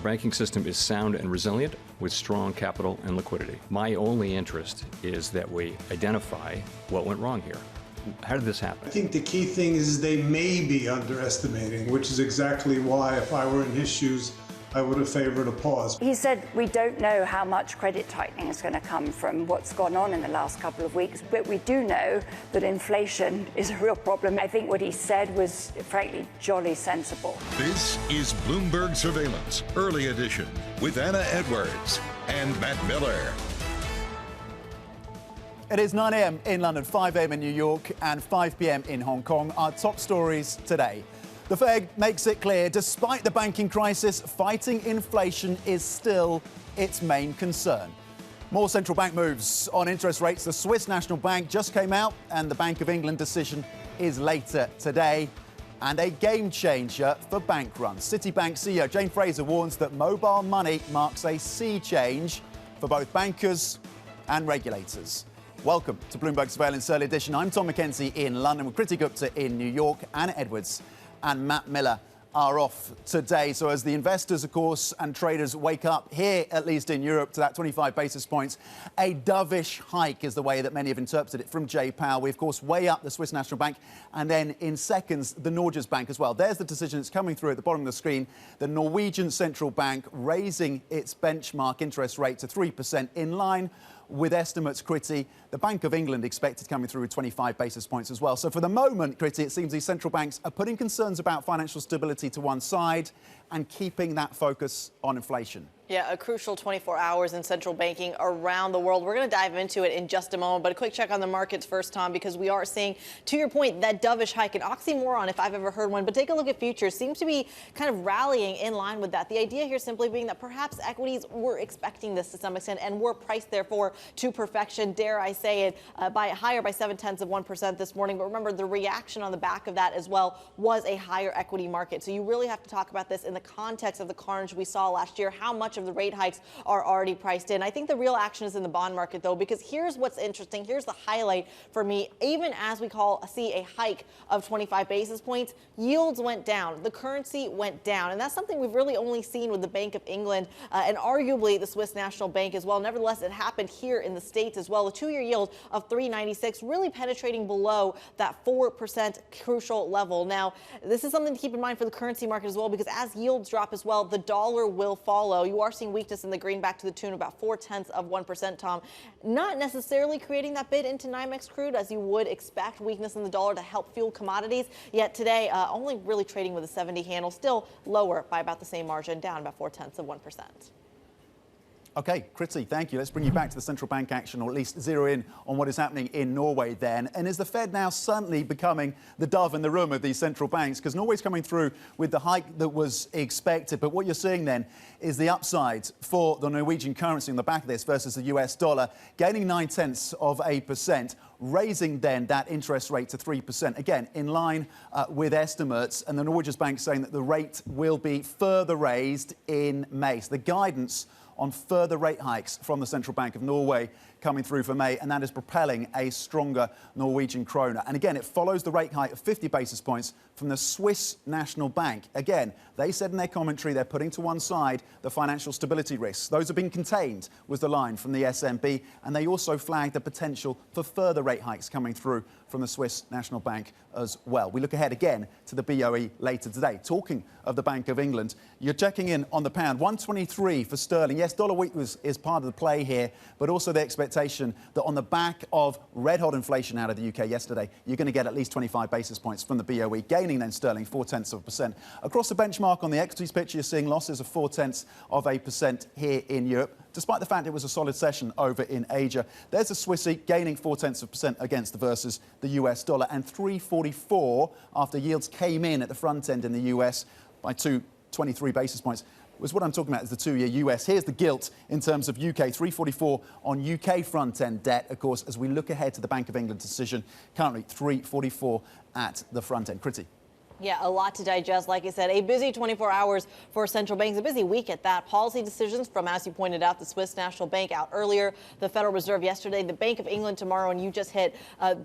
banking system is sound and resilient with strong capital and liquidity. My only interest is that we identify what went wrong here. How did this happen? I think the key thing is they may be underestimating, which is exactly why, if I were in his shoes, I would have favored a pause. He said we don't know how much credit tightening is going to come from what's gone on in the last couple of weeks, but we do know that inflation is a real problem. I think what he said was, frankly, jolly sensible. This is Bloomberg Surveillance, Early Edition, with Anna Edwards and Matt Miller. It is 9 a.m. in London, 5 a.m. in New York, and 5 p.m. in Hong Kong. Our top stories today. The Fed makes it clear, despite the banking crisis, fighting inflation is still its main concern. More central bank moves on interest rates. The Swiss National Bank just came out, and the Bank of England decision is later today. And a game changer for bank runs. Citibank CEO Jane Fraser warns that mobile money marks a sea change for both bankers and regulators. Welcome to Bloomberg Surveillance Early Edition. I'm Tom McKenzie in London with Kriti Gupta in New York. Anna Edwards and Matt Miller are off today. So as the investors, of course, and traders wake up here, at least in Europe, to that 25 basis points, a dovish hike is the way that many have interpreted it from Jay Powell. We, of course, weigh up the Swiss National Bank and then in seconds, the Norges Bank as well. There's the decision that's coming through at the bottom of the screen. The Norwegian Central Bank raising its benchmark interest rate to 3% in line with estimates, Kriti. The Bank of England expected coming through with 25 basis points as well. So for the moment, Kriti, it seems these central banks are putting concerns about financial stability to one side and keeping that focus on inflation. Yeah, a crucial 24 hours in central banking around the world. We're going to dive into it in just a moment, but a quick check on the markets first, Tom, because we are seeing, to your point, that dovish hike, an oxymoron if I've ever heard one. But take a look at futures. Seems to be kind of rallying in line with that. The idea here simply being that perhaps equities were expecting this to some extent and were priced, therefore, to perfection. Dare I say it, higher by 0.7% this morning. But remember, the reaction on the back of that as well was a higher equity market. So you really have to talk about this in the context of the carnage we saw last year. How much of the rate hikes are already priced in? I think the real action is in the bond market, though, because here's what's interesting. Here's the highlight for me. Even as we see a hike of 25 basis points, yields went down. The currency went down. And that's something we've really only seen with the Bank of England and arguably the Swiss National Bank as well. Nevertheless, it happened here in the States as well. A two-year yield of 3.96, really penetrating below that 4% crucial level. Now, this is something to keep in mind for the currency market as well, because as yields drop as well, the dollar will follow. You are seeing weakness in the greenback to the tune of about 0.4%, Tom. Not necessarily creating that bid into NYMEX crude as you would expect. Weakness in the dollar to help fuel commodities. Yet today, only really trading with a 70 handle, still lower by about the same margin, down about 0.4%. OK, Kriti, thank you. Let's bring you back to the central bank action, or at least zero in on what is happening in Norway then. And is the Fed now suddenly becoming the dove in the room of these central banks? Because Norway's coming through with the hike that was expected. But what you're seeing then is the upside for the Norwegian currency on the back of this versus the US dollar, gaining 0.9%, raising then that interest rate to 3%, again, in line with estimates. And the Norwegian Bank saying that the rate will be further raised in May. So the guidance on further rate hikes from the Central Bank of Norway coming through for May, and that is propelling a stronger Norwegian kroner. And again, it follows the rate hike of 50 basis points from the Swiss National Bank. Again, they said in their commentary they're putting to one side the financial stability risks. Those have been contained, was the line from the SNB, and they also flagged the potential for further rate hikes coming through from the Swiss National Bank as well. We look ahead again to the BOE later today. Talking of the Bank of England, you're checking in on the pound, 123 for sterling. Yes, dollar weakness is part of the play here, but also the expectation that on the back of red-hot inflation out of the UK yesterday, you're going to get at least 25 basis points from the BOE, gaining then sterling 0.4%. Across the benchmark on the equities picture, you're seeing losses of 0.4% here in Europe, despite the fact it was a solid session over in Asia. There's the Swissy gaining 0.4% against versus the US dollar, and 344 after yields came in at the front end in the US by 23 basis points. Was what I'm talking about is the two-year US. Here's the gilt in terms of UK, 344 on UK front-end debt, of course, as we look ahead to the Bank of England decision, currently 344 at the front end. Kriti. Yeah, a lot to digest. Like I said, a busy 24 hours for central banks, a busy week at that. Policy decisions from, as you pointed out, the Swiss National Bank out earlier, the Federal Reserve yesterday, the Bank of England tomorrow, and you just hit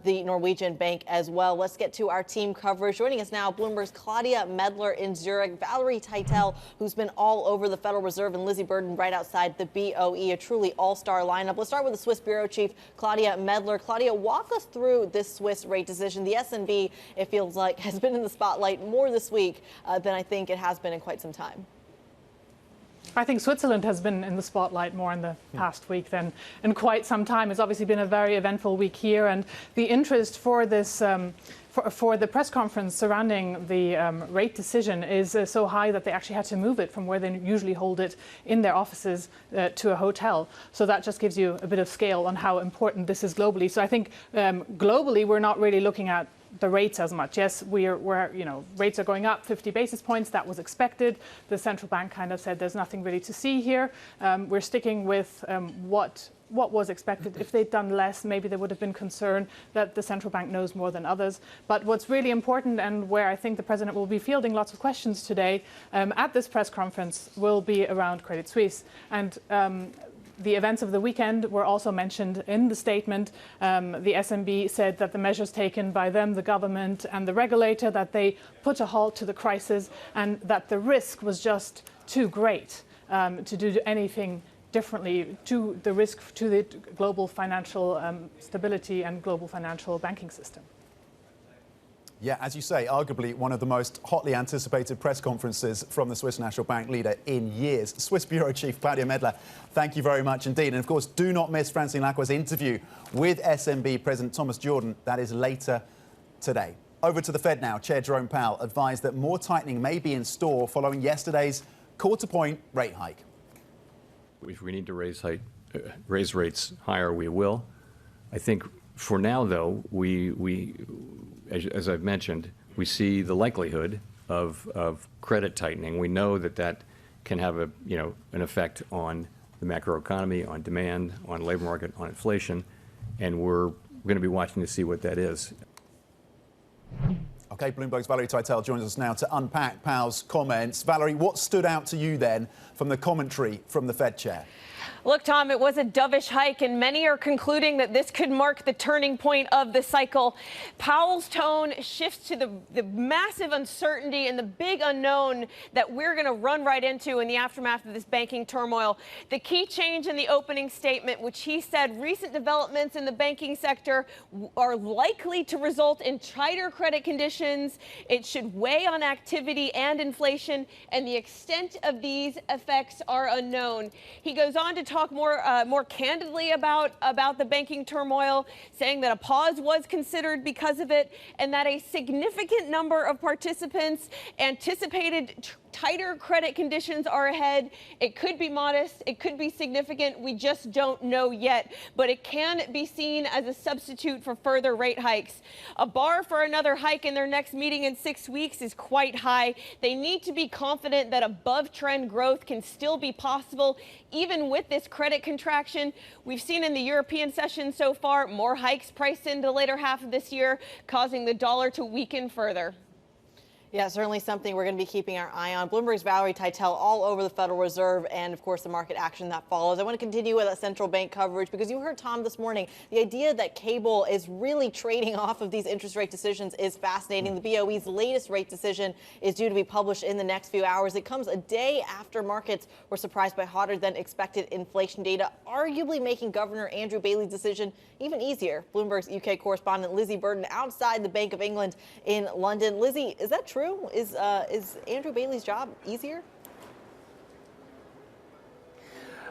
the Norwegian bank as well. Let's get to our team coverage. Joining us now, Bloomberg's Claudia Medler in Zurich, Valerie Teitel, who's been all over the Federal Reserve, and Lizzie Burden right outside the BOE, a truly all-star lineup. Let's start with the Swiss Bureau Chief, Claudia Medler. Claudia, walk us through this Swiss rate decision. The S&B, it feels like, has been in the spotlight more this week than I think it has been in quite some time. I think Switzerland has been in the spotlight more in the past week than in quite some time. It's obviously been a very eventful week here, and the interest for this for the press conference surrounding the rate decision is so high that they actually had to move it from where they usually hold it in their offices to a hotel. So that just gives you a bit of scale on how important this is globally. So I think globally we're not really looking at the rates as much. Yes, we're rates are going up 50 basis points. That was expected. The central bank kind of said there's nothing really to see here. We're sticking with what was expected. If they'd done less, maybe there would have been concern that the central bank knows more than others. But what's really important, and where I think the president will be fielding lots of questions today at this press conference, will be around Credit Suisse. And the events of the weekend were also mentioned in the statement. The SNB said that the measures taken by them, the government and the regulator, that they put a halt to the crisis and that the risk was just too great to do anything differently, to the risk to the global financial stability and global financial banking system. Yeah, as you say, arguably one of the most hotly anticipated press conferences from the Swiss National Bank leader in years. Swiss Bureau Chief Claudia Medler, thank you very much indeed. And of course, do not miss Francine Lacqua's interview with SNB President Thomas Jordan. That is later today. Over to the Fed now. Chair Jerome Powell advised that more tightening may be in store following yesterday's quarter-point rate hike. If we need to raise rates higher, we will. I think for now, though, as I've mentioned, we see the likelihood of credit tightening. We know that can have an effect on the macroeconomy, on demand, on labor market, on inflation, and we're going to be watching to see what that is. Okay, Bloomberg's Valerie Teitel joins us now to unpack Powell's comments. Valerie, what stood out to you then from the commentary from the Fed chair? Look, Tom, it was a dovish hike, and many are concluding that this could mark the turning point of the cycle. Powell's tone shifts to the massive uncertainty and the big unknown that we're going to run right into in the aftermath of this banking turmoil. The key change in the opening statement, which he said recent developments in the banking sector are likely to result in tighter credit conditions. It should weigh on activity and inflation, and the extent of these effects are unknown. He goes on to talk more candidly about the banking turmoil, saying that a pause was considered because of it, and that a significant number of participants anticipated tighter credit conditions are ahead. It could be modest. It could be significant. We just don't know yet. But it can be seen as a substitute for further rate hikes. A bar for another hike in their next meeting in 6 weeks is quite high. They need to be confident that above trend growth can still be possible, even with this credit contraction. We've seen in the European session so far more hikes priced into the later half of this year, causing the dollar to weaken further. Yeah, certainly something we're going to be keeping our eye on. Bloomberg's Valerie Teitel all over the Federal Reserve and, of course, the market action that follows. I want to continue with that central bank coverage because you heard Tom this morning. The idea that cable is really trading off of these interest rate decisions is fascinating. The BOE's latest rate decision is due to be published in the next few hours. It comes a day after markets were surprised by hotter than expected inflation data, arguably making Governor Andrew Bailey's decision even easier. Bloomberg's UK correspondent Lizzie Burden outside the Bank of England in London. Lizzie, is that true? Is Andrew Bailey's job easier?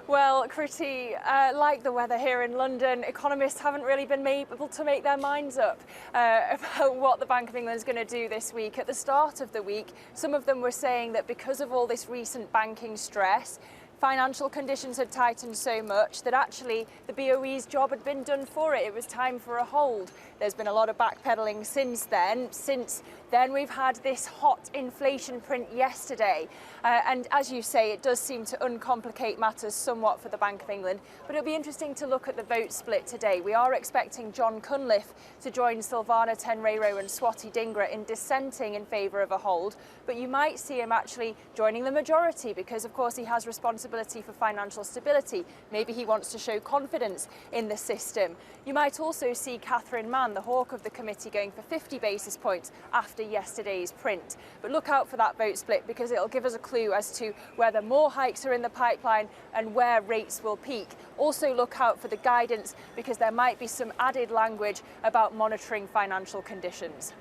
Well, Critty, like the weather here in London, economists haven't really been able to make their minds up about what the Bank of England is going to do this week. At the start of the week, some of them were saying that because of all this recent banking stress, financial conditions had tightened so much that actually the BOE's job had been done for it. It was time for a hold. There's been a lot of backpedaling since then, since Then we've had this hot inflation print yesterday. And as you say, it does seem to uncomplicate matters somewhat for the Bank of England. But it'll be interesting to look at the vote split today. We are expecting John Cunliffe to join Silvana Tenreiro and Swati Dhingra in dissenting in favour of a hold. But you might see him actually joining the majority because, of course, he has responsibility for financial stability. Maybe he wants to show confidence in the system. You might also see Catherine Mann, the hawk of the committee, going for 50 basis points after yesterday's print. But look out for that vote split because it'll give us a clue as to whether more hikes are in the pipeline and where rates will peak. Also look out for the guidance because there might be some added language about monitoring financial conditions.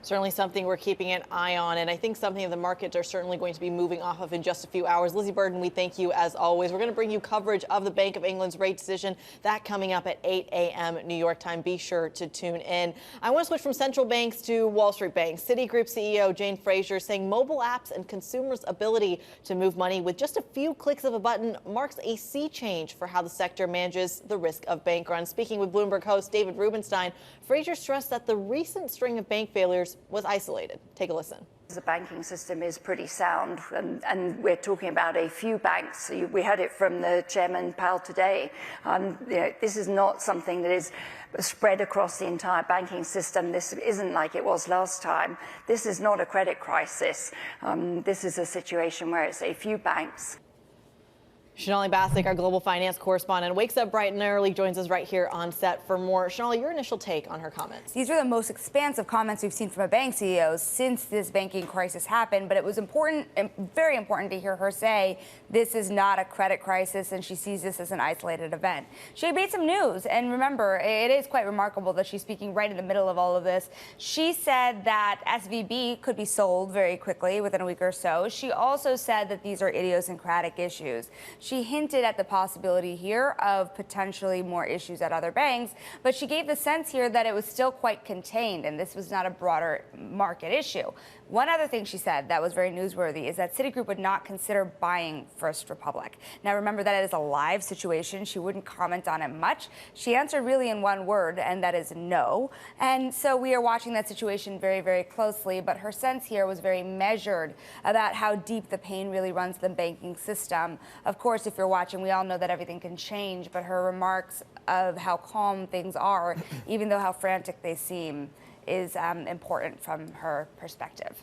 Certainly something we're keeping an eye on, and I think something the markets are certainly going to be moving off of in just a few hours. Lizzie Burden, we thank you as always. We're going to bring you coverage of the Bank of England's rate decision. That coming up at 8 a.m. New York time. Be sure to tune in. I want to switch from central banks to Wall Street banks. Citigroup CEO Jane Fraser saying mobile apps and consumers' ability to move money with just a few clicks of a button marks a sea change for how the sector manages the risk of bank runs. Speaking with Bloomberg host David Rubenstein, Fraser stressed that the recent string of bank failures was isolated. Take a listen. The banking system is pretty sound, and we're talking about a few banks. We heard it from the chairman Powell today. This is not something that is spread across the entire banking system. This isn't like it was last time. This is not a credit crisis. This is a situation where it's a few banks. Sonali Basak, our global finance correspondent, wakes up bright and early, joins us right here on set for more. Sonali, your initial take on her comments. These are the most expansive comments we've seen from a bank CEO since this banking crisis happened, but it was important, very important to hear her say this is not a credit crisis and she sees this as an isolated event. She made some news, and remember, it is quite remarkable that she's speaking right in the middle of all of this. She said that SVB could be sold very quickly within a week or so. She also said that these are idiosyncratic issues. She hinted at the possibility here of potentially more issues at other banks, but she gave the sense here that it was still quite contained and this was not a broader market issue. One other thing she said that was very newsworthy is that Citigroup would not consider buying First Republic. Now, remember that it is a live situation. She wouldn't comment on it much. She answered really in one word, and that is no. And so we are watching that situation very, very closely. But her sense here was very measured about how deep the pain really runs the banking system. Of course, if you're watching, we all know that everything can change. But her remarks of how calm things are, even though how frantic they seem, is important from her perspective.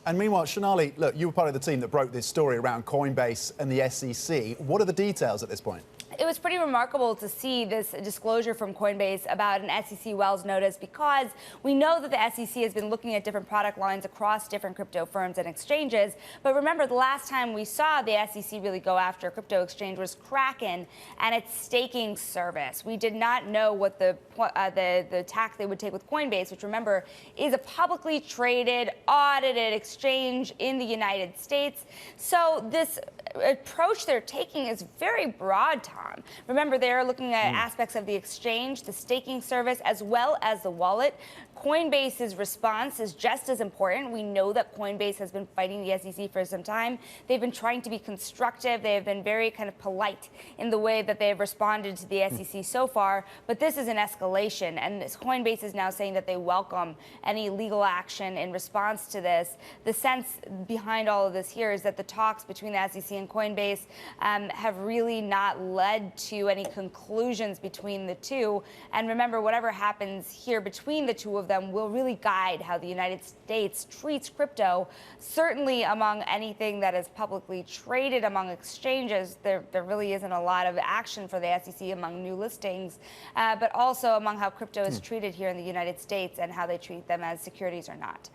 And meanwhile, Sonali, look, you were part of the team that broke this story around Coinbase and the SEC. What are the details at this point? It was pretty remarkable to see this disclosure from Coinbase about an SEC Wells notice because we know that the SEC has been looking at different product lines across different crypto firms and exchanges. But remember, the last time we saw the SEC really go after a crypto exchange was Kraken and its staking service. We did not know what the tack they would take with Coinbase, which remember is a publicly traded, audited exchange in the United States. So this approach they're taking is very broad, Tom. Remember, they're looking at aspects of the exchange, the staking service, as well as the wallet. Coinbase's response is just as important. We know that Coinbase has been fighting the SEC for some time. They've been trying to be constructive. They have been very kind of polite in the way that they have responded to the SEC so far. But this is an escalation, and Coinbase is now saying that they welcome any legal action in response to this. The sense behind all of this here is that the talks between the SEC and Coinbase have really not led to any conclusions between the two. And remember, whatever happens here between the two of them will really guide how the United States treats crypto. Certainly among anything that is publicly traded among exchanges, there really isn't a lot of action for the SEC among new listings, but also among how crypto is treated here in the United States and how they treat them as securities or not.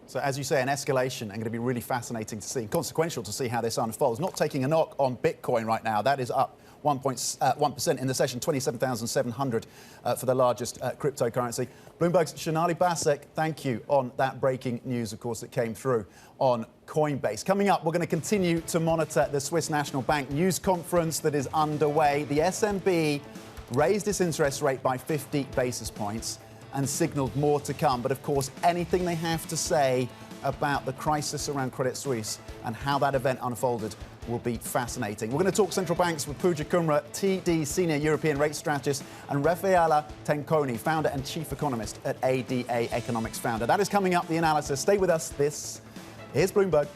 So, as you say, an escalation, and going to be really fascinating to see, consequential to see how this unfolds. Not taking a knock on Bitcoin right now. That is up 1% in the session, 27,700 for the largest cryptocurrency. Bloomberg's Sonali Basak, thank you on that breaking news, of course, that came through on Coinbase. Coming up, we're going to continue to monitor the Swiss National Bank news conference that is underway. The SNB raised its interest rate by 50 basis points and signalled more to come. But of course, anything they have to say about the crisis around Credit Suisse and how that event unfolded will be fascinating. We're going to talk central banks with Pooja Kumra, TD Senior European Rate Strategist, and Raffaella Tenconi, founder and chief economist at ADA Economics founder. That is coming up, the analysis. Stay with us. This is Bloomberg.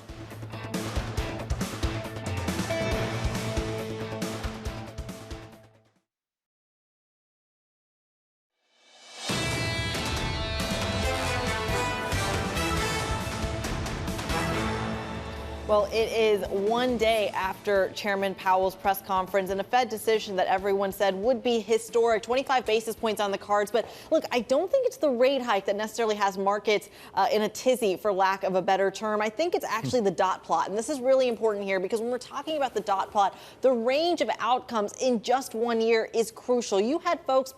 Well, it is one day after Chairman Powell's press conference and a Fed decision that everyone said would be historic, 25 basis points on the cards. But look, I don't think it's the rate hike that necessarily has markets in a tizzy, for lack of a better term. I think it's actually the dot plot. And this is really important here because when we're talking about the dot plot, the range of outcomes in just 1 year is crucial. You had folks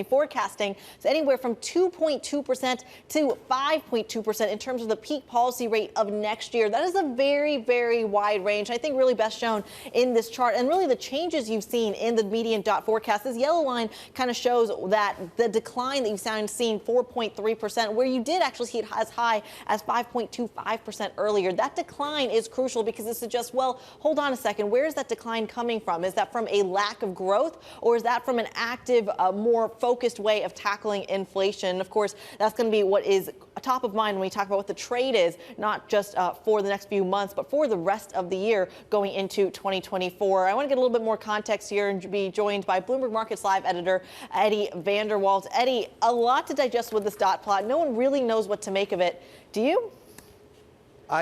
forecasting anywhere from 2.2% to 5.2% in terms of the peak policy rate of next year. That is a very, very wide range. I think really best shown in this chart, and really the changes you've seen in the median dot forecast. This yellow line kind of shows that the decline that you've seen 4.3%, where you did actually see it as high as 5.25% earlier. That decline is crucial because it suggests, well, hold on a second, where is that decline coming from? Is that from a lack of growth, or is that from an active, more focused way of tackling inflation? Of course, that's going to be what is top of mind when we talk about what the trade is, not just for the next few months, but for the rest of the year going into 2024. I want to get a little bit more context here and be joined by Bloomberg Markets Live editor Eddie Vanderwalt. Eddie, a lot to digest with this dot plot. No one really knows what to make of it. Do you?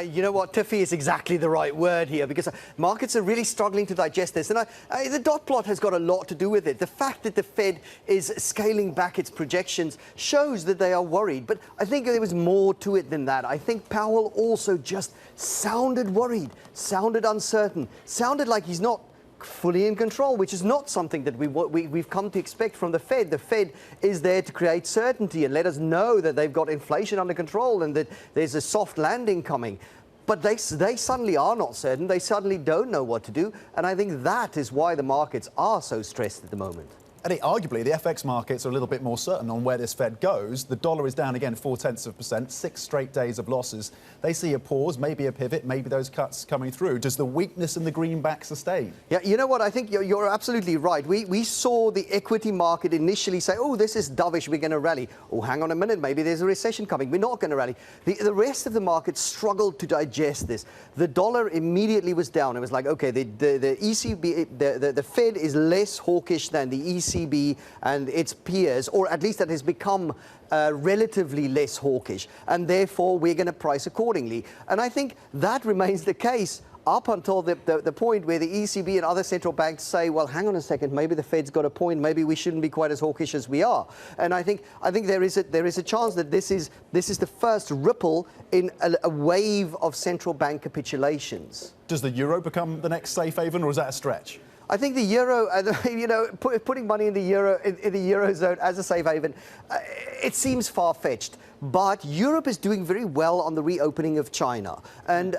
You know what, Tiffy is exactly the right word here, because markets are really struggling to digest this. And the dot plot has got a lot to do with it. The fact that the Fed is scaling back its projections shows that they are worried. But I think there was more to it than that. I think Powell also just sounded worried, sounded uncertain, sounded like he's not fully in control, which is not something that we've come to expect from the Fed. The Fed is there to create certainty and let us know that they've got inflation under control and that there's a soft landing coming. But they suddenly are not certain. They suddenly don't know what to do. And I think that is why the markets are so stressed at the moment. Eddie, arguably, the FX markets are a little bit more certain on where this Fed goes. The dollar is down again 0.4%, 6 straight days of losses. They see a pause, maybe a pivot, maybe those cuts coming through. Does the weakness in the greenback sustain? Yeah, you know what? I think you're absolutely right. We saw the equity market initially say, oh, this is dovish, we're going to rally. Oh, hang on a minute, maybe there's a recession coming. We're not going to rally. The rest of the market struggled to digest this. The dollar immediately was down. It was like, okay, the ECB, the Fed is less hawkish than the ECB and its peers, or at least that has become relatively less hawkish, and therefore we're going to price accordingly. And I think that remains the case up until the point where the ECB and other central banks say, well, hang on a second, maybe the Fed's got a point, maybe we shouldn't be quite as hawkish as we are. And I think there is a chance that this is the first ripple in a wave of central bank capitulations. Does the euro become the next safe haven, or is that a stretch? I think the euro, putting money in the eurozone as a safe haven, it seems far-fetched. But Europe is doing very well on the reopening of China. And,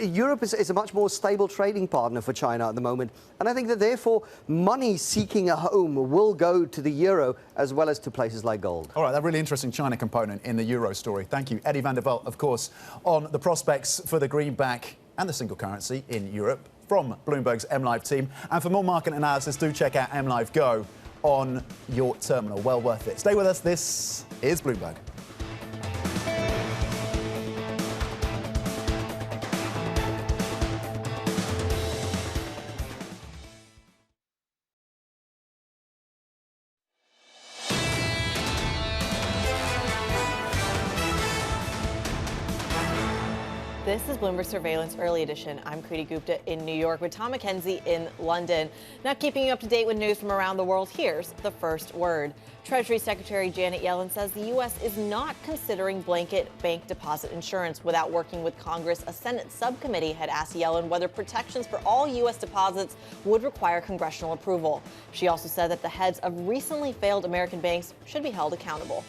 Europe is a much more stable trading partner for China at the moment. And I think that, therefore, money seeking a home will go to the euro as well as to places like gold. All right, that really interesting China component in the euro story. Thank you. Eddie Vanderwalt, of course, on the prospects for the greenback and the single currency in Europe from Bloomberg's MLive team. And for more market analysis, do check out MLive Go on your terminal. Well worth it. Stay with us. This is Bloomberg. This is Bloomberg Surveillance Early Edition. I'm Kriti Gupta in New York with Tom McKenzie in London. Now, keeping you up to date with news from around the world, here's the first word. Treasury Secretary Janet Yellen says the U.S. is not considering blanket bank deposit insurance without working with Congress. A Senate subcommittee had asked Yellen whether protections for all U.S. deposits would require congressional approval. She also said that the heads of recently failed American banks should be held accountable.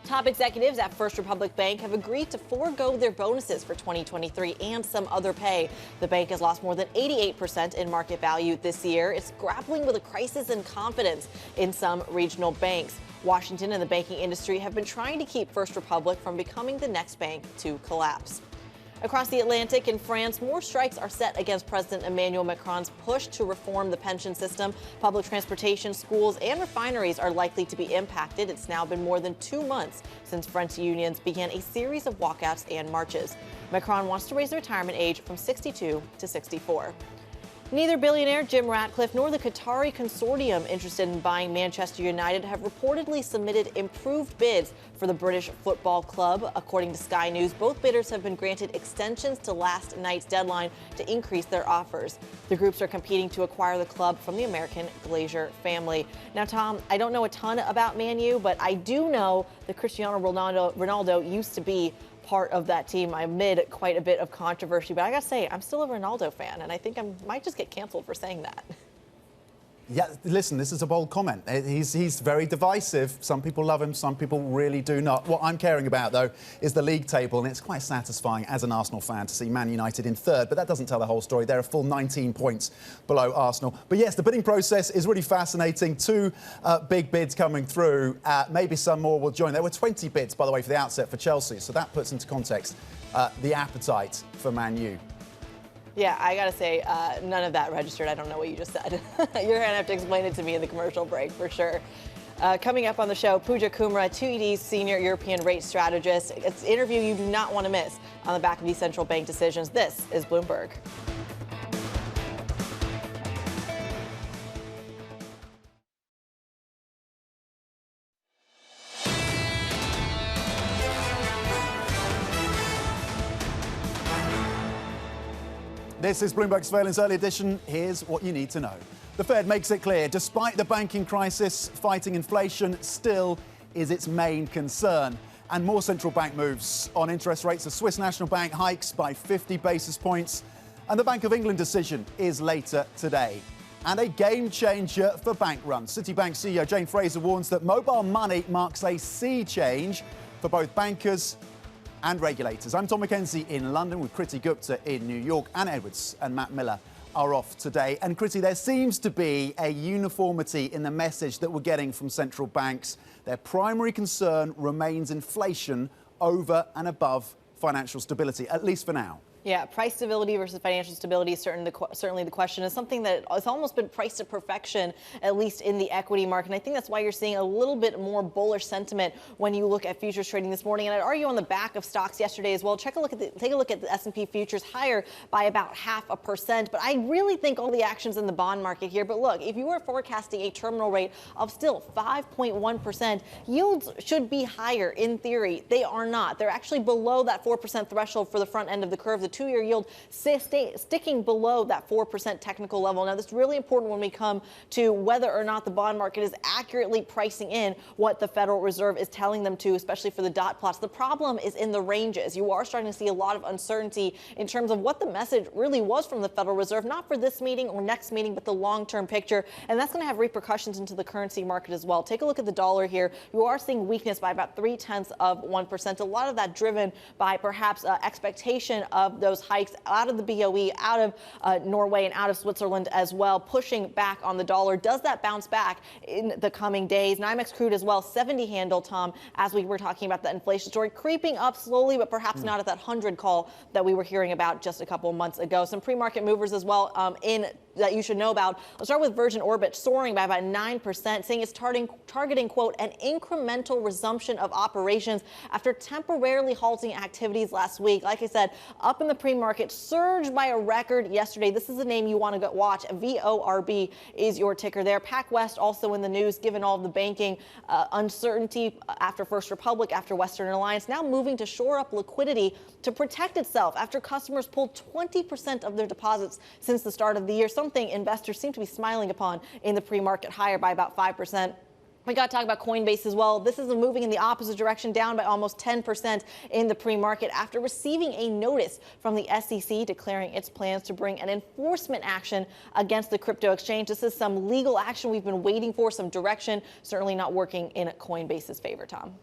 Top executives at First Republic Bank have agreed to forego their bonuses for 2023 and some other pay. The bank has lost more than 88% in market value this year. It's grappling with a crisis in confidence in some regional banks. Washington and the banking industry have been trying to keep First Republic from becoming the next bank to collapse. Across the Atlantic in France, more strikes are set against President Emmanuel Macron's push to reform the pension system. Public transportation, schools, and refineries are likely to be impacted. It's now been more than 2 months since French unions began a series of walkouts and marches. Macron wants to raise the retirement age from 62 to 64. Neither billionaire Jim Ratcliffe nor the Qatari consortium interested in buying Manchester United have reportedly submitted improved bids for the British football club. According to Sky News, both bidders have been granted extensions to last night's deadline to increase their offers. The groups are competing to acquire the club from the American Glazer family. Now, Tom, I don't know a ton about Man U, but I do know that Cristiano Ronaldo used to be part of that team amid quite a bit of controversy. But I gotta say, I'm still a Ronaldo fan, and I think I might just get canceled for saying that. Yeah, listen, this is a bold comment. He's very divisive. Some people love him, some people really do not. What I'm caring about, though, is the league table, and it's quite satisfying as an Arsenal fan to see Man United in third, but that doesn't tell the whole story. They're a full 19 points below Arsenal. But yes, the bidding process is really fascinating. Two big bids coming through. Maybe some more will join. There were 20 bids, by the way, for the outset for Chelsea, so that puts into context the appetite for Man U. Yeah, I gotta say, none of that registered. I don't know what you just said. You're gonna have to explain it to me in the commercial break for sure. Coming up on the show, Pooja Kumra, 2ED's senior European rate strategist. It's an interview you do not want to miss on the back of these central bank decisions. This is Bloomberg. This is Bloomberg Surveillance Early Edition. Here's what you need to know. The Fed makes it clear, despite the banking crisis, fighting inflation still is its main concern. And more central bank moves on interest rates. The Swiss National Bank hikes by 50 basis points. And the Bank of England decision is later today. And a game changer for bank runs. Citibank CEO Jane Fraser warns that mobile money marks a sea change for both bankers and regulators. I'm Tom McKenzie in London with Kriti Gupta in New York. Anna Edwards and Matt Miller are off today. And Kriti, there seems to be a uniformity in the message that we're getting from central banks. Their primary concern remains inflation over and above financial stability, at least for now. Yeah, price stability versus financial stability is certainly the question. Is something that has almost been priced to perfection, at least in the equity market. And I think that's why you're seeing a little bit more bullish sentiment when you look at futures trading this morning. And I'd argue on the back of stocks yesterday as well. Take a look at the S&P futures higher by about 0.5%. But I really think all the actions in the bond market here. But look, if you were forecasting a terminal rate of still 5.1%, yields should be higher in theory. They are not. They're actually below that 4% threshold for the front end of the curve. The two-year yield sticking below that 4% technical level. Now, this is really important when we come to whether or not the bond market is accurately pricing in what the Federal Reserve is telling them to, especially for the dot plots. The problem is in the ranges. You are starting to see a lot of uncertainty in terms of what the message really was from the Federal Reserve, not for this meeting or next meeting, but the long-term picture. And that's going to have repercussions into the currency market as well. Take a look at the dollar here. You are seeing weakness by about 0.3%. A lot of that driven by perhaps expectation of those hikes out of the BOE, out of Norway and out of Switzerland as well, pushing back on the dollar. Does that bounce back in the coming days? NYMEX crude as well, 70 handle, Tom, as we were talking about the inflation story, creeping up slowly, but perhaps not at that 100 call that we were hearing about just a couple of months ago. Some pre-market movers as well that you should know about. Let's start with Virgin Orbit, soaring by about 9%, saying it's targeting, quote, an incremental resumption of operations after temporarily halting activities last week. Like I said, up in the pre-market, surged by a record yesterday. This is a name you want to watch. VORB is your ticker there. PacWest also in the news, given all of the banking uncertainty after First Republic, after Western Alliance, now moving to shore up liquidity to protect itself after customers pulled 20% of their deposits since the start of the year, something investors seem to be smiling upon in the pre-market, higher by about 5%. We got to talk about Coinbase as well. This is moving in the opposite direction, down by almost 10% in the pre-market after receiving a notice from the SEC declaring its plans to bring an enforcement action against the crypto exchange. This is some legal action we've been waiting for, some direction, certainly not working in Coinbase's favor, Tom.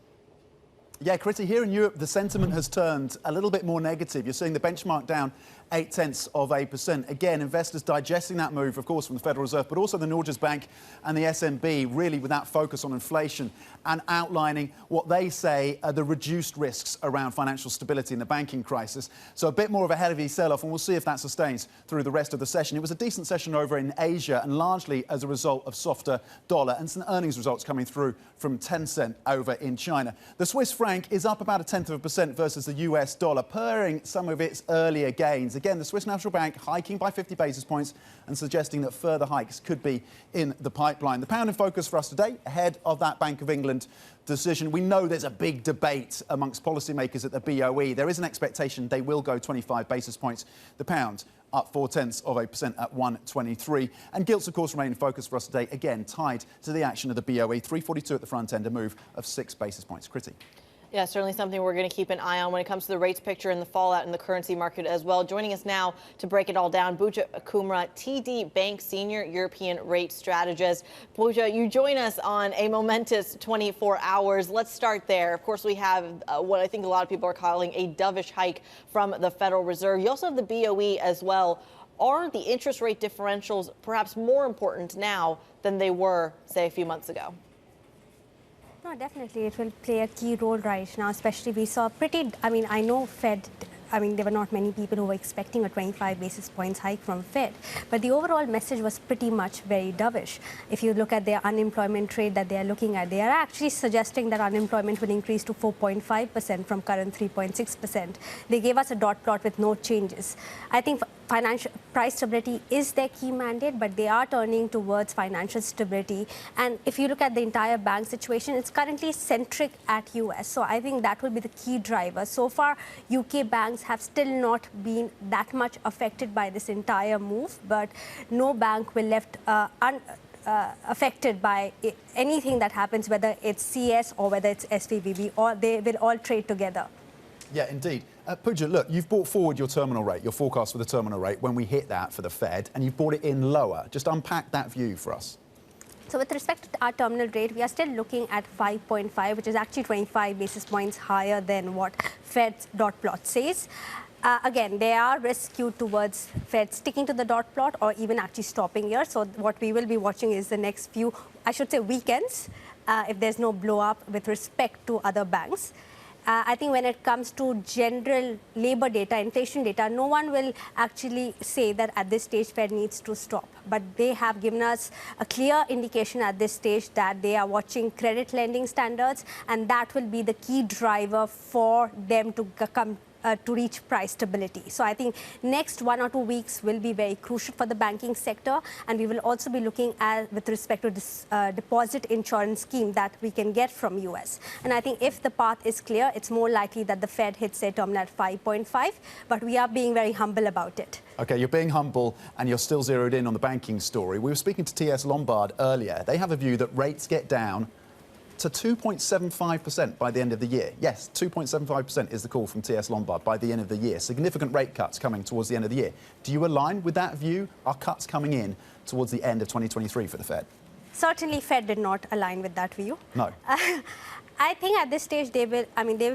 Yeah, Critty, here in Europe, the sentiment has turned a little bit more negative. You're seeing the benchmark down 0.8%. Again, investors digesting that move, of course, from the Federal Reserve, but also the Norges Bank and the SNB, really with that focus on inflation and outlining what they say are the reduced risks around financial stability in the banking crisis. So a bit more of a heavy sell-off, and we'll see if that sustains through the rest of the session. It was a decent session over in Asia, and largely as a result of softer dollar and some earnings results coming through from Tencent over in China. The Swiss franc is up about 0.1% versus the US dollar, purring some of its earlier gains. Again, the Swiss National Bank hiking by 50 basis points and suggesting that further hikes could be in the pipeline. The pound in focus for us today, ahead of that Bank of England decision. We know there's a big debate amongst policymakers at the BOE. There is an expectation they will go 25 basis points. The pound up 0.4% at 123. And gilts, of course, remain in focus for us today, again, tied to the action of the BOE. 342 at the front end, a move of 6 basis points. Critty. Yeah, certainly something we're going to keep an eye on when it comes to the rates picture and the fallout in the currency market as well. Joining us now to break it all down, Pooja Kumra, TD Bank Senior European Rate Strategist. Pooja, you join us on a momentous 24 hours. Let's start there. Of course, we have what I think a lot of people are calling a dovish hike from the Federal Reserve. You also have the BOE as well. Are the interest rate differentials perhaps more important now than they were, say, a few months ago? No, definitely. It will play a key role right now, especially we saw I know Fed, there were not many people who were expecting a 25 basis points hike from Fed, but the overall message was pretty much very dovish. If you look at their unemployment rate that they are looking at, they are actually suggesting that unemployment will increase to 4.5% from current 3.6%. They gave us a dot plot with no changes. I think financial price stability is their key mandate, but they are turning towards financial stability. And if you look at the entire bank situation, it's currently centric at US. So I think that will be the key driver. So far, UK banks have still not been that much affected by this entire move, but no bank will left affected by anything that happens, whether it's CS or whether it's SVB, or they will all trade together. Yeah, indeed. Pooja, look, you've brought forward your terminal rate, your forecast for the terminal rate when we hit that for the Fed, and you've brought it in lower. Just unpack that view for us. So with respect to our terminal rate, we are still looking at 5.5, which is actually 25 basis points higher than what Fed's dot plot says. Again, there are risks skewed towards Fed sticking to the dot plot or even actually stopping here. So what we will be watching is the next few, I should say, weekends, if there's no blow up with respect to other banks. I think when it comes to general labor data, inflation data, no one will actually say that at this stage Fed needs to stop. But they have given us a clear indication at this stage that they are watching credit lending standards, and that will be the key driver for them to come to reach price stability. So I think next 1 or 2 weeks will be very crucial for the banking sector, and we will also be looking at with respect to this deposit insurance scheme that we can get from US. And I think if the path is clear, it's more likely that the Fed hits their terminal at 5.5, but we are being very humble about it. OK, you're being humble and you're still zeroed in on the banking story. We were speaking to TS Lombard earlier. They have a view that rates get down to 2.75% by the end of the year. Yes, 2.75% is the call from TS Lombard by the end of the year. Significant rate cuts coming towards the end of the year. Do you align with that view? Are cuts coming in towards the end of 2023 for the Fed? Certainly, Fed did not align with that view. No. I think at this stage they will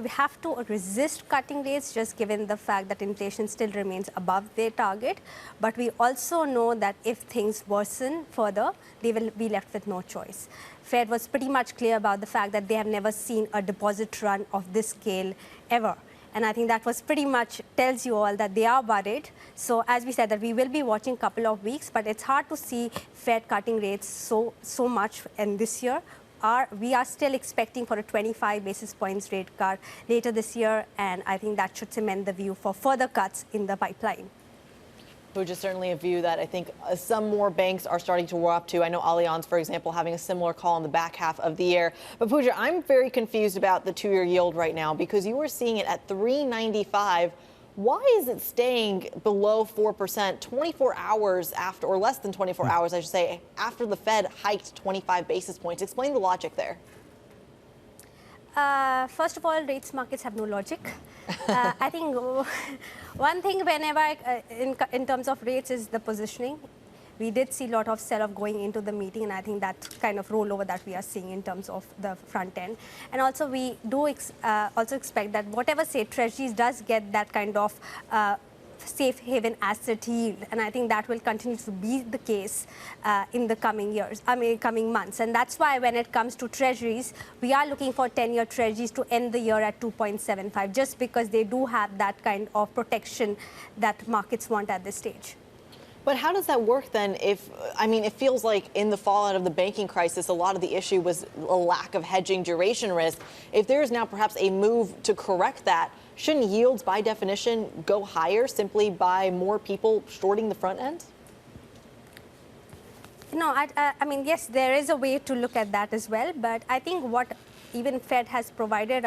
have to resist cutting rates, just given the fact that inflation still remains above their target. But we also know that if things worsen further, they will be left with no choice. Fed was pretty much clear about the fact that they have never seen a deposit run of this scale ever. And I think that was pretty much tells you all that they are worried. So as we said, that we will be watching a couple of weeks, but it's hard to see Fed cutting rates so much in this year. We are still expecting for a 25 basis points rate cut later this year, and I think that should cement the view for further cuts in the pipeline. Which is certainly a view that I think some more banks are starting to roar up to. I know Allianz, for example, having a similar call in the back half of the year. But Pooja, I'm very confused about the 2-year yield right now because you were seeing it at 3.95. Why is it staying below 4% 24 hours after, or less than 24 hours, I should say, after the Fed hiked 25 basis points? Explain the logic there. First of all, rates markets have no logic. I think one thing whenever in terms of rates is the positioning. We did see a lot of sell-off going into the meeting, and I think that kind of rollover that we are seeing in terms of the front end. And also we do also expect that whatever, say, Treasuries does get that kind of safe haven asset yield, and I think that will continue to be the case in the coming years, coming months. And that's why when it comes to Treasuries, we are looking for 10-year Treasuries to end the year at 2.75, just because they do have that kind of protection that markets want at this stage. But how does that work then if, I mean, it feels like in the fallout of the banking crisis, a lot of the issue was a lack of hedging duration risk. If there is now perhaps a move to correct that, shouldn't yields by definition go higher simply by more people shorting the front end? No, I mean, yes, there is a way to look at that as well. But I think what even Fed has provided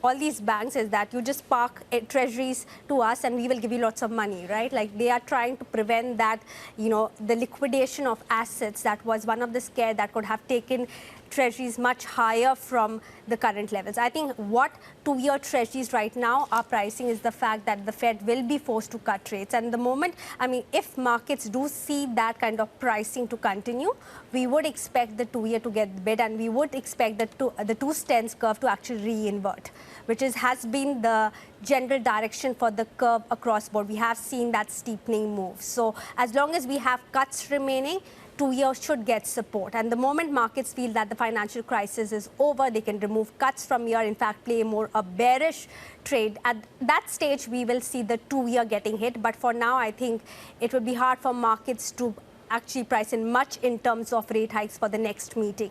all these banks is that you just park treasuries to us and we will give you lots of money, right? Like they are trying to prevent that, you know, the liquidation of assets. That was one of the scare that could have taken treasuries much higher from the current levels. I think what two-year treasuries right now are pricing is the fact that the Fed will be forced to cut rates. And the moment, I mean, if markets do see that kind of pricing to continue, we would expect the two-year to get bid, and we would expect the two stance curve to actually re-invert, which has been the general direction for the curve across board. We have seen that steepening move. So as long as we have cuts remaining, 2 years should get support. And the moment markets feel that the financial crisis is over, they can remove cuts from here, in fact, play more a bearish trade. At that stage, we will see the 2 year getting hit. But for now, I think it would be hard for markets to actually price in much in terms of rate hikes for the next meeting.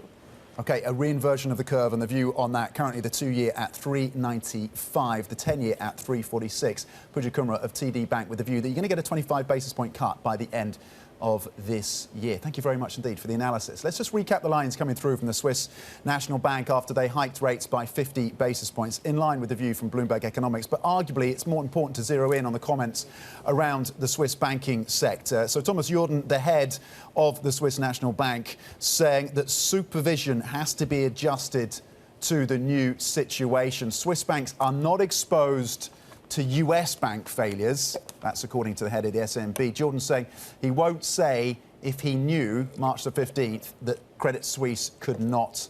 OK, a reinversion of the curve and the view on that. Currently, the 2-year at 3.95, the 10-year at 3.46. Pooja Kumra of TD Bank with the view that you're going to get a 25 basis point cut by the end of this year. Thank you very much indeed for the analysis. Let's just recap the lines coming through from the Swiss National Bank after they hiked rates by 50 basis points, in line with the view from Bloomberg Economics. But arguably, it's more important to zero in on the comments around the Swiss banking sector. So Thomas Jordan, the head of the Swiss National Bank, saying that supervision has to be adjusted to the new situation. Swiss banks are not exposed to US bank failures. That's according to the head of the SNB. Jordan's saying he won't say if he knew March the 15th that Credit Suisse could not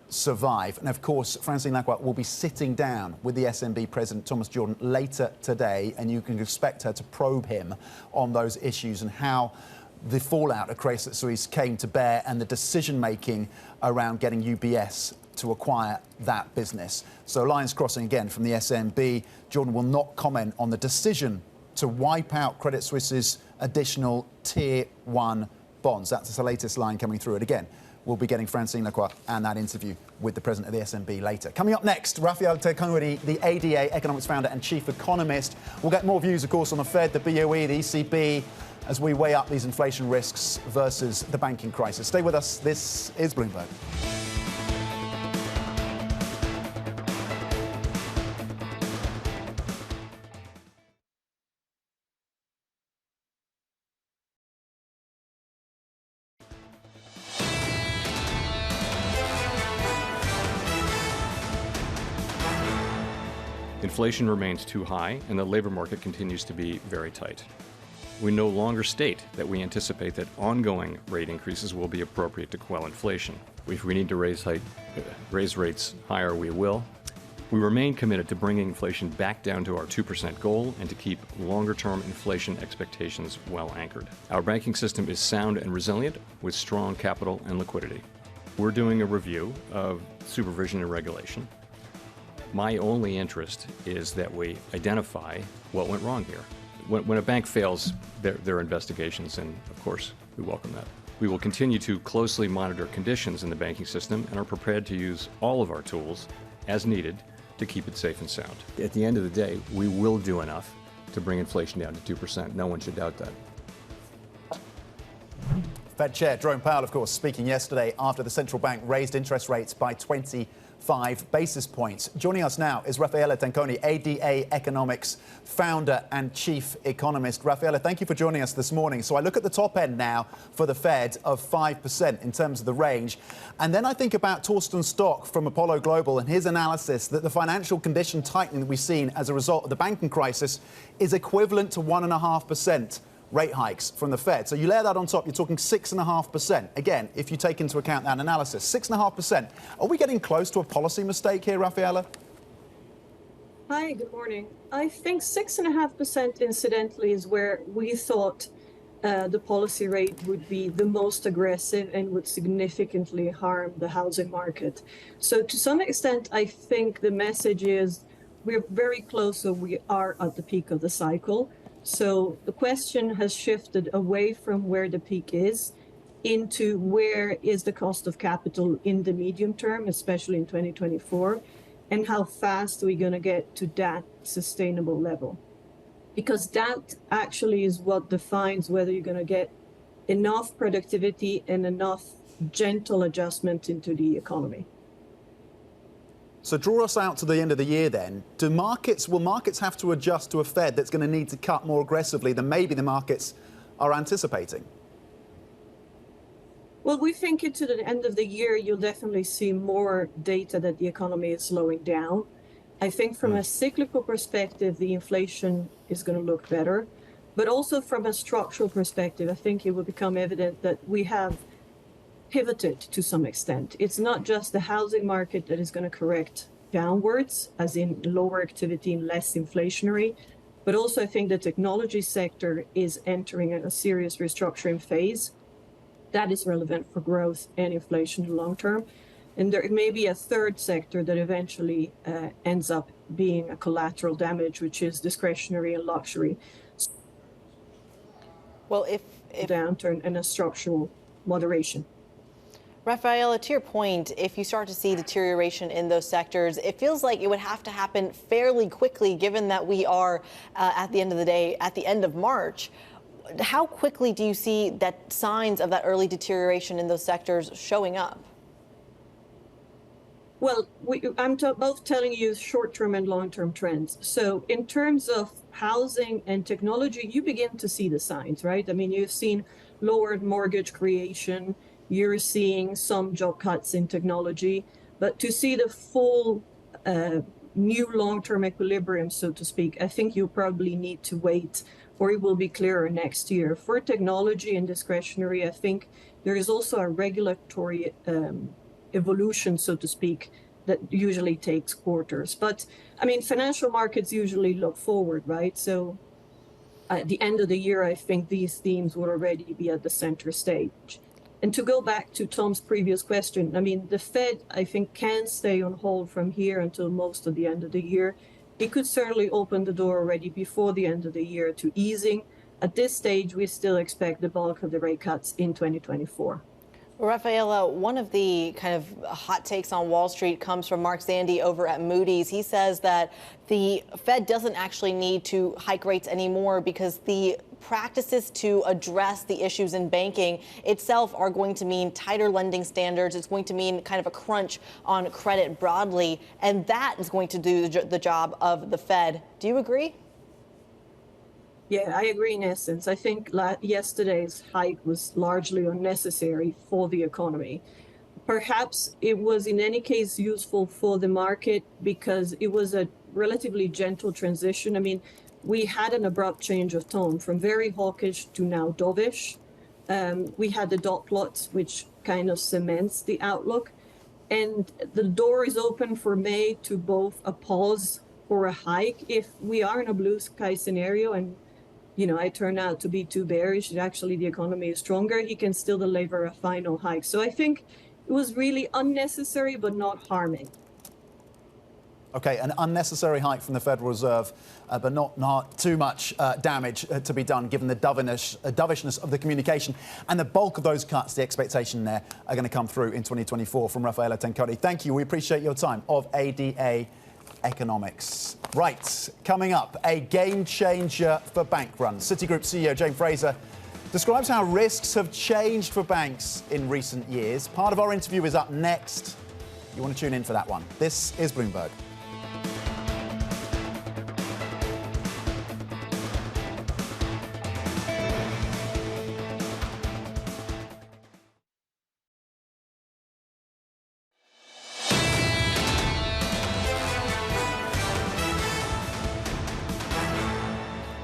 survive. And of course, Francine Lacqua will be sitting down with the SNB President Thomas Jordan later today, and you can expect her to probe him on those issues and how the fallout of Credit Suisse came to bear and the decision-making around getting UBS to acquire that business. So lines crossing again from the SNB. Jordan will not comment on the decision to wipe out Credit Suisse's additional Tier 1 bonds. That's the latest line coming through. And again, we'll be getting Francine Lacqua and that interview with the president of the SNB later. Coming up next, Raffaella, the ADA Economics founder and chief economist. We'll get more views, of course, on the Fed, the BOE, the ECB, as we weigh up these inflation risks versus the banking crisis. Stay with us. This is Bloomberg. Inflation remains too high, and the labor market continues to be very tight. We no longer state that we anticipate that ongoing rate increases will be appropriate to quell inflation. If we need to raise rates higher, we will. We remain committed to bringing inflation back down to our 2% goal and to keep longer-term inflation expectations well anchored. Our banking system is sound and resilient with strong capital and liquidity. We're doing a review of supervision and regulation. My only interest is that we identify what went wrong here. When a bank fails, there are investigations, and of course, we welcome that. We will continue to closely monitor conditions in the banking system and are prepared to use all of our tools as needed to keep it safe and sound. At the end of the day, we will do enough to bring inflation down to 2%. No one should doubt that. Fed Chair Jerome Powell, of course, speaking yesterday after the central bank raised interest rates by 25 basis points. Joining us now is Raffaella Tenconi, ADA Economics founder and chief economist. Raffaella, thank you for joining us this morning. So I look at the top end now for the Fed of 5% in terms of the range. And then I think about Torsten Stock from Apollo Global and his analysis that the financial condition tightening that we've seen as a result of the banking crisis is equivalent to 1.5%. rate hikes from the Fed. So you layer that on top, you're talking 6.5%. Again, if you take into account that analysis, 6.5%. Are we getting close to a policy mistake here, Raffaella? Hi, good morning. I think 6.5% incidentally is where we thought the policy rate would be the most aggressive and would significantly harm the housing market. So to some extent, I think the message is we're very close, so we are at the peak of the cycle. So the question has shifted away from where the peak is into where is the cost of capital in the medium term, especially in 2024, and how fast are we going to get to that sustainable level? Because that actually is what defines whether you're going to get enough productivity and enough gentle adjustment into the economy. So draw us out to the end of the year then. Will markets have to adjust to a Fed that's going to need to cut more aggressively than maybe the markets are anticipating? Well, we think into the end of the year, you'll definitely see more data that the economy is slowing down. I think from a cyclical perspective, the inflation is going to look better. But also from a structural perspective, I think it will become evident that we have pivoted to some extent. It's not just the housing market that is going to correct downwards, as in lower activity and less inflationary, but also I think the technology sector is entering a serious restructuring phase that is relevant for growth and inflation in the long term. And there may be a third sector that eventually ends up being a collateral damage, which is discretionary and luxury. Well, if downturn and a structural moderation. Raffaella, to your point, if you start to see deterioration in those sectors, it feels like it would have to happen fairly quickly, given that we are at the end of the day, at the end of March. How quickly do you see that signs of that early deterioration in those sectors showing up? Well, I'm both telling you short-term and long-term trends. So in terms of housing and technology, you begin to see the signs, right? I mean, you've seen lowered mortgage creation. You're seeing some job cuts in technology. But to see the full new long-term equilibrium, so to speak, I think you'll probably need to wait, or it will be clearer next year. For technology and discretionary, I think there is also a regulatory evolution, so to speak, that usually takes quarters. But I mean, financial markets usually look forward, right? So at the end of the year, I think these themes will already be at the center stage. And to go back to Tom's previous question, I mean, the Fed, I think, can stay on hold from here until most of the end of the year. It could certainly open the door already before the end of the year to easing. At this stage, we still expect the bulk of the rate cuts in 2024. Raffaella, one of the kind of hot takes on Wall Street comes from Mark Zandi over at Moody's. He says that the Fed doesn't actually need to hike rates anymore because the practices to address the issues in banking itself are going to mean tighter lending standards. It's going to mean kind of a crunch on credit broadly, and that is going to do the job of the Fed. Do you agree? Yeah, I agree in essence. I think yesterday's hike was largely unnecessary for the economy. Perhaps it was in any case useful for the market because it was a relatively gentle transition. I mean, we had an abrupt change of tone from very hawkish to now dovish. We had the dot plots, which kind of cements the outlook. And the door is open for May to both a pause or a hike. If we are in a blue sky scenario and I turn out to be too bearish, actually the economy is stronger, he can still deliver a final hike. So I think it was really unnecessary, but not harming. Okay, an unnecessary hike from the Federal Reserve, but not too much damage to be done, given the dovishness of the communication. And the bulk of those cuts, the expectation there, are going to come through in 2024 from Raffaella Tenconi. Thank you. We appreciate your time of ADA Economics. Right, coming up, a game changer for bank runs. Citigroup CEO Jane Fraser describes how risks have changed for banks in recent years. Part of our interview is up next. You want to tune in for that one. This is Bloomberg.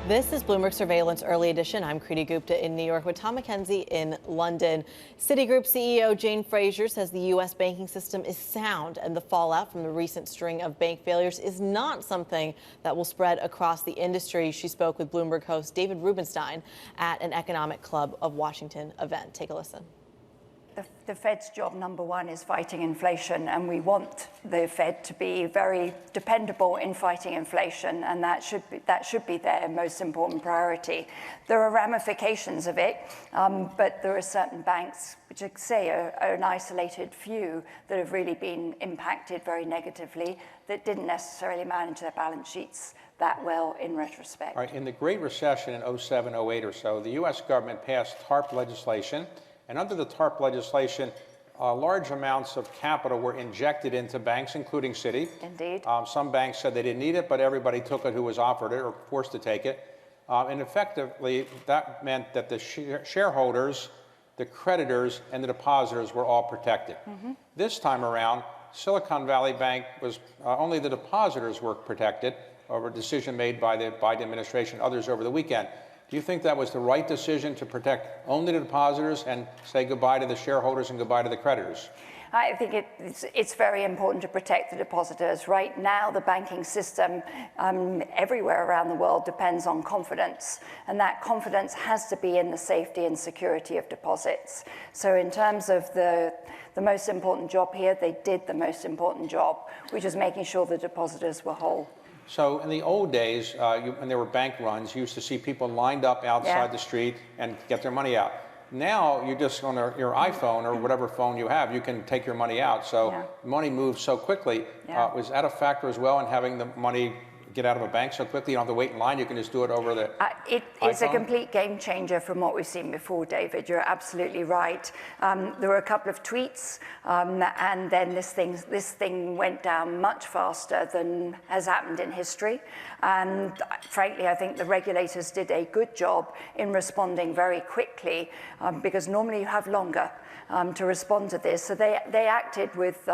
This is Bloomberg Surveillance Early Edition. I'm Kriti Gupta in New York with Tom McKenzie in London. Citigroup CEO Jane Fraser says the U.S. banking system is sound and the fallout from the recent string of bank failures is not something that will spread across the industry. She spoke with Bloomberg host David Rubenstein at an Economic Club of Washington event. Take a listen. The Fed's job number one is fighting inflation, and we want the Fed to be very dependable in fighting inflation, and that should be their most important priority. There are ramifications of it, but there are certain banks, which I say are an isolated few, that have really been impacted very negatively, that didn't necessarily manage their balance sheets that well in retrospect. All right, in the Great Recession in 07, 08 or so, the U.S. government passed TARP legislation. And under the TARP legislation, large amounts of capital were injected into banks, including Citi. Indeed. Some banks said they didn't need it, but everybody took it who was offered it or forced to take it. And effectively, that meant that the shareholders, the creditors, and the depositors were all protected. This time around, Silicon Valley Bank was only the depositors were protected over a decision made by the Biden administration, others over the weekend. Do you think that was the right decision to protect only the depositors and say goodbye to the shareholders and goodbye to the creditors? I think it's very important to protect the depositors. Right now, the banking system everywhere around the world depends on confidence, and that confidence has to be in the safety and security of deposits. So in terms of the most important job here, they did the most important job, which is making sure the depositors were whole. So in the old days, when there were bank runs, you used to see people lined up outside the street and get their money out. Now, you just on your iPhone or whatever phone you have, you can take your money out. So money moves so quickly. Was that a factor as well in having the money get out of a bank so quickly? You don't have to wait in line. You can just do it over the It's a complete game changer from what we've seen before, David. You're absolutely right. There were a couple of tweets, and then this thing went down much faster than has happened in history. And frankly, I think the regulators did a good job in responding very quickly, because normally you have longer to respond to this. So they acted with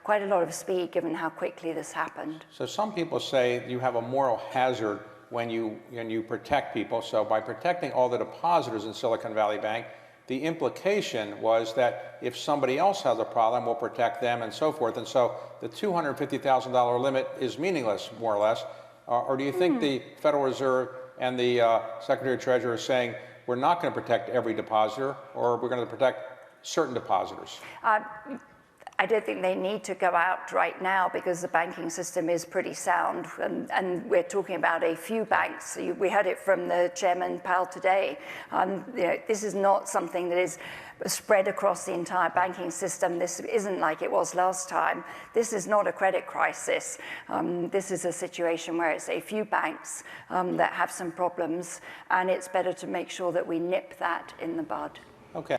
quite a lot of speed, given how quickly this happened. So some people say you have a moral hazard when you protect people. So by protecting all the depositors in Silicon Valley Bank, the implication was that if somebody else has a problem, we'll protect them and so forth. And so the $250,000 limit is meaningless, more or less. Or do you think the Federal Reserve and the Secretary of Treasury are saying we're not going to protect every depositor, or we're going to protect certain depositors? I don't think they need to go out right now, because the banking system is pretty sound, and we're talking about a few banks. We heard it from the Chairman Powell today. This is not something that is spread across the entire banking system. This isn't like it was last time. This is not a credit crisis. This is a situation where it's a few banks that have some problems, and it's better to make sure that we nip that in the bud. Okay.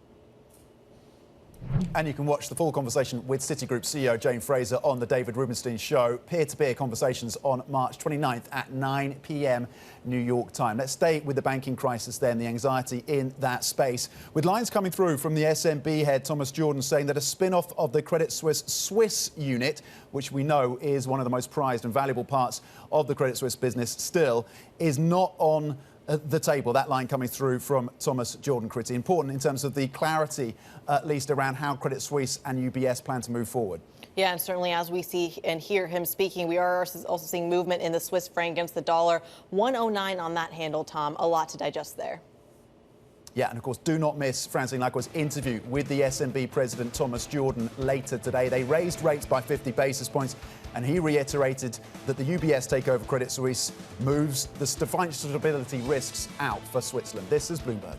And you can watch the full conversation with Citigroup CEO Jane Fraser on the David Rubenstein Show. Peer-to-peer conversations on March 29th at 9 p.m. New York time. Let's stay with the banking crisis then, the anxiety in that space. With lines coming through from the SMB head, Thomas Jordan, saying that a spin-off of the Credit Suisse Swiss unit, which we know is one of the most prized and valuable parts of the Credit Suisse business still, is not on the table. That line coming through from Thomas Jordan. Pretty important in terms of the clarity, at least around how Credit Suisse and UBS plan to move forward. Yeah, and certainly as we see and hear him speaking, we are also seeing movement in the Swiss franc against the dollar. 109 on that handle, Tom. A lot to digest there. Yeah, and of course, do not miss Francine Lacqua's interview with the SMB president, Thomas Jordan, later today. They raised rates by 50 basis points, and he reiterated that the UBS takeover Credit Suisse moves the financial stability risks out for Switzerland. This is Bloomberg.